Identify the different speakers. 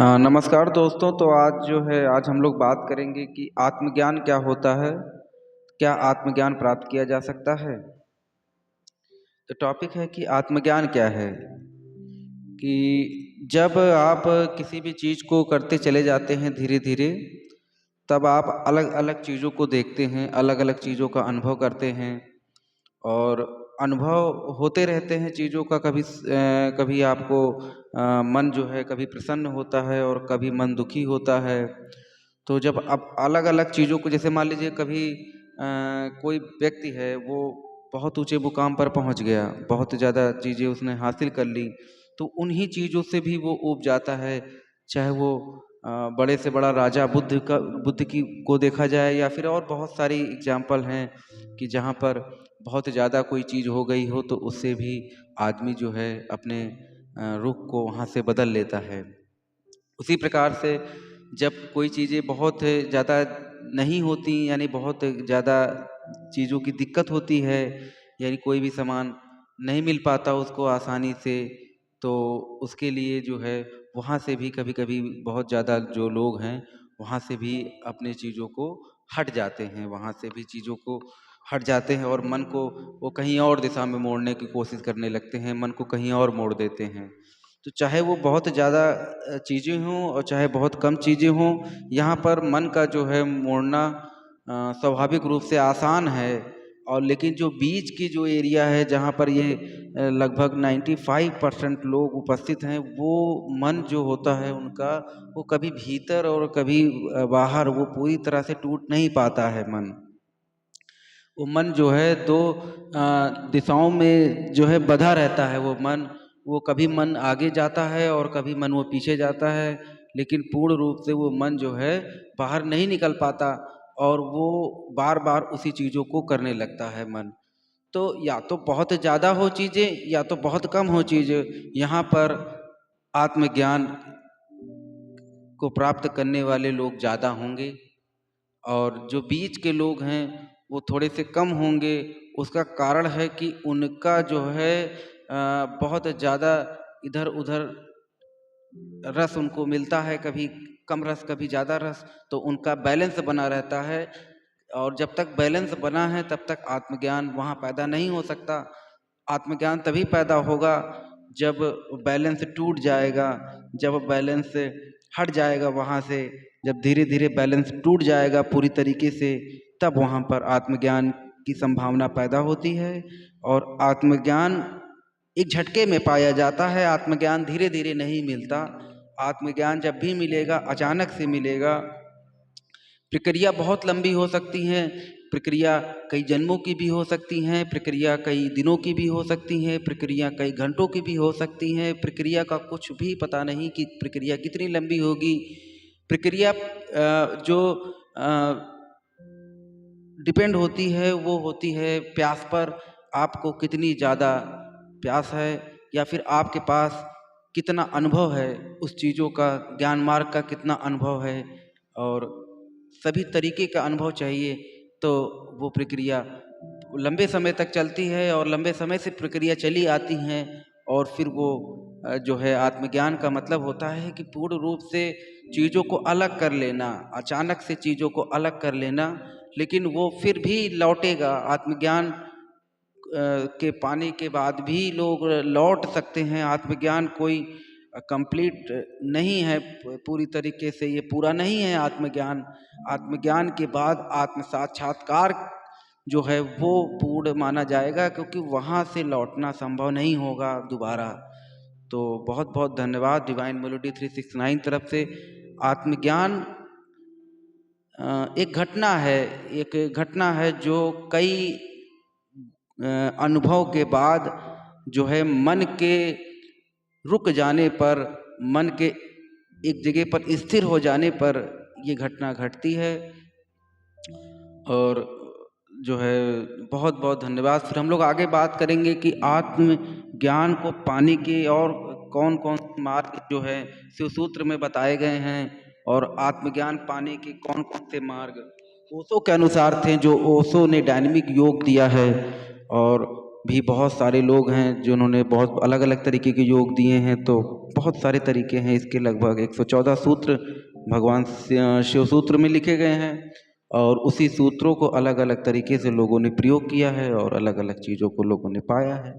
Speaker 1: नमस्कार दोस्तों। तो आज हम लोग बात करेंगे कि आत्मज्ञान क्या होता है। क्या आत्मज्ञान प्राप्त किया जा सकता है। तो टॉपिक है कि आत्मज्ञान क्या है। कि जब आप किसी भी चीज़ को करते चले जाते हैं धीरे धीरे, तब आप अलग अलग चीज़ों को देखते हैं, अलग अलग चीज़ों का अनुभव करते हैं। और अनुभव होते रहते हैं चीज़ों का। कभी आपको मन जो है कभी प्रसन्न होता है और कभी मन दुखी होता है। तो जब आप अलग अलग चीज़ों को, जैसे मान लीजिए कभी कोई व्यक्ति है, वो बहुत ऊंचे मुकाम पर पहुंच गया, बहुत ज़्यादा चीज़ें उसने हासिल कर ली, तो उन्हीं चीज़ों से भी वो ऊब जाता है। चाहे वो बड़े से बड़ा राजा बुद्ध की को देखा जाए, या फिर और बहुत सारी एग्जाम्पल हैं कि जहाँ पर बहुत ज़्यादा कोई चीज़ हो गई हो तो उससे भी आदमी जो है अपने रुख को वहाँ से बदल लेता है। उसी प्रकार से जब कोई चीज़ें बहुत ज़्यादा नहीं होती, यानी बहुत ज़्यादा चीज़ों की दिक्कत होती है, यानी कोई भी सामान नहीं मिल पाता उसको आसानी से, तो उसके लिए जो है वहाँ से भी कभी कभी बहुत ज़्यादा जो लोग हैं वहाँ से भी अपने चीज़ों को हट जाते हैं, वहाँ से भी चीज़ों को हट जाते हैं और मन को वो कहीं और दिशा में मोड़ने की कोशिश करने लगते हैं, मन को कहीं और मोड़ देते हैं। तो चाहे वो बहुत ज़्यादा चीज़ें हों और चाहे बहुत कम चीज़ें हों, यहाँ पर मन का जो है मोड़ना स्वाभाविक रूप से आसान है। और लेकिन जो बीच की जो एरिया है जहाँ पर ये लगभग 95% लोग उपस्थित हैं, वो मन जो होता है उनका, वो कभी भीतर और कभी बाहर, वो पूरी तरह से टूट नहीं पाता है मन। वो मन जो है दो दिशाओं में जो है बँधा रहता है वो मन। वो कभी मन आगे जाता है और कभी मन वो पीछे जाता है, लेकिन पूर्ण रूप से वो मन जो है बाहर नहीं निकल पाता, और वो बार बार उसी चीज़ों को करने लगता है मन। तो या तो बहुत ज़्यादा हो चीज़ें या तो बहुत कम हो चीज़ें, यहाँ पर आत्मज्ञान को प्राप्त करने वाले लोग ज़्यादा होंगे, और जो बीच के लोग हैं वो थोड़े से कम होंगे। उसका कारण है कि उनका जो है बहुत ज़्यादा इधर उधर रस उनको मिलता है, कभी कम रस कभी ज़्यादा रस, तो उनका बैलेंस बना रहता है। और जब तक बैलेंस बना है तब तक आत्मज्ञान वहाँ पैदा नहीं हो सकता। आत्मज्ञान तभी पैदा होगा जब बैलेंस टूट जाएगा, जब बैलेंस हट जाएगा वहाँ से, जब धीरे धीरे बैलेंस टूट जाएगा पूरी तरीके से, तब वहाँ पर आत्मज्ञान की संभावना पैदा होती है। और आत्मज्ञान एक झटके में पाया जाता है, आत्मज्ञान धीरे धीरे नहीं मिलता। आत्मज्ञान जब भी मिलेगा अचानक से मिलेगा। प्रक्रिया बहुत लंबी हो सकती है, प्रक्रिया कई जन्मों की भी हो सकती हैं, प्रक्रिया कई दिनों की भी हो सकती हैं, प्रक्रिया कई घंटों की भी हो सकती हैं। प्रक्रिया का कुछ भी पता नहीं कि प्रक्रिया कितनी लंबी होगी। प्रक्रिया जो डिपेंड होती है वो होती है प्यास पर। आपको कितनी ज़्यादा प्यास है, या फिर आपके पास कितना अनुभव है उस चीज़ों का, ज्ञान मार्ग का कितना अनुभव है। और सभी तरीके का अनुभव चाहिए, तो वो प्रक्रिया लंबे समय तक चलती है, और लंबे समय से प्रक्रिया चली आती हैं। और फिर वो जो है आत्मज्ञान का मतलब होता है कि पूर्ण रूप से चीज़ों को अलग कर लेना, अचानक से चीज़ों को अलग कर लेना। लेकिन वो फिर भी लौटेगा। आत्मज्ञान के पाने के बाद भी लोग लौट सकते हैं। आत्मज्ञान कोई कंप्लीट नहीं है, पूरी तरीके से ये पूरा नहीं है आत्मज्ञान। आत्मज्ञान के बाद आत्म साक्षात्कार जो है वो पूर्ण माना जाएगा, क्योंकि वहाँ से लौटना संभव नहीं होगा दोबारा। तो बहुत बहुत धन्यवाद डिवाइन मेलोडी 369 तरफ से। आत्मज्ञान एक घटना है जो कई अनुभव के बाद जो है मन के रुक जाने पर, मन के एक जगह पर स्थिर हो जाने पर ये घटना घटती है। और जो है बहुत बहुत धन्यवाद। फिर हम लोग आगे बात करेंगे कि आत्म ज्ञान को पाने के और कौन कौन मार्ग जो है शिव सूत्र में बताए गए हैं, और आत्मज्ञान पाने के कौन कौन से मार्ग ओशो के अनुसार थे, जो ओशो ने डायनेमिक योग दिया है। और भी बहुत सारे लोग हैं जिन्होंने बहुत अलग अलग तरीके के योग दिए हैं। तो बहुत सारे तरीके हैं इसके, लगभग 114 सूत्र भगवान शिव सूत्र में लिखे गए हैं, और उसी सूत्रों को अलग अलग तरीके से लोगों ने प्रयोग किया है और अलग अलग चीज़ों को लोगों ने पाया है।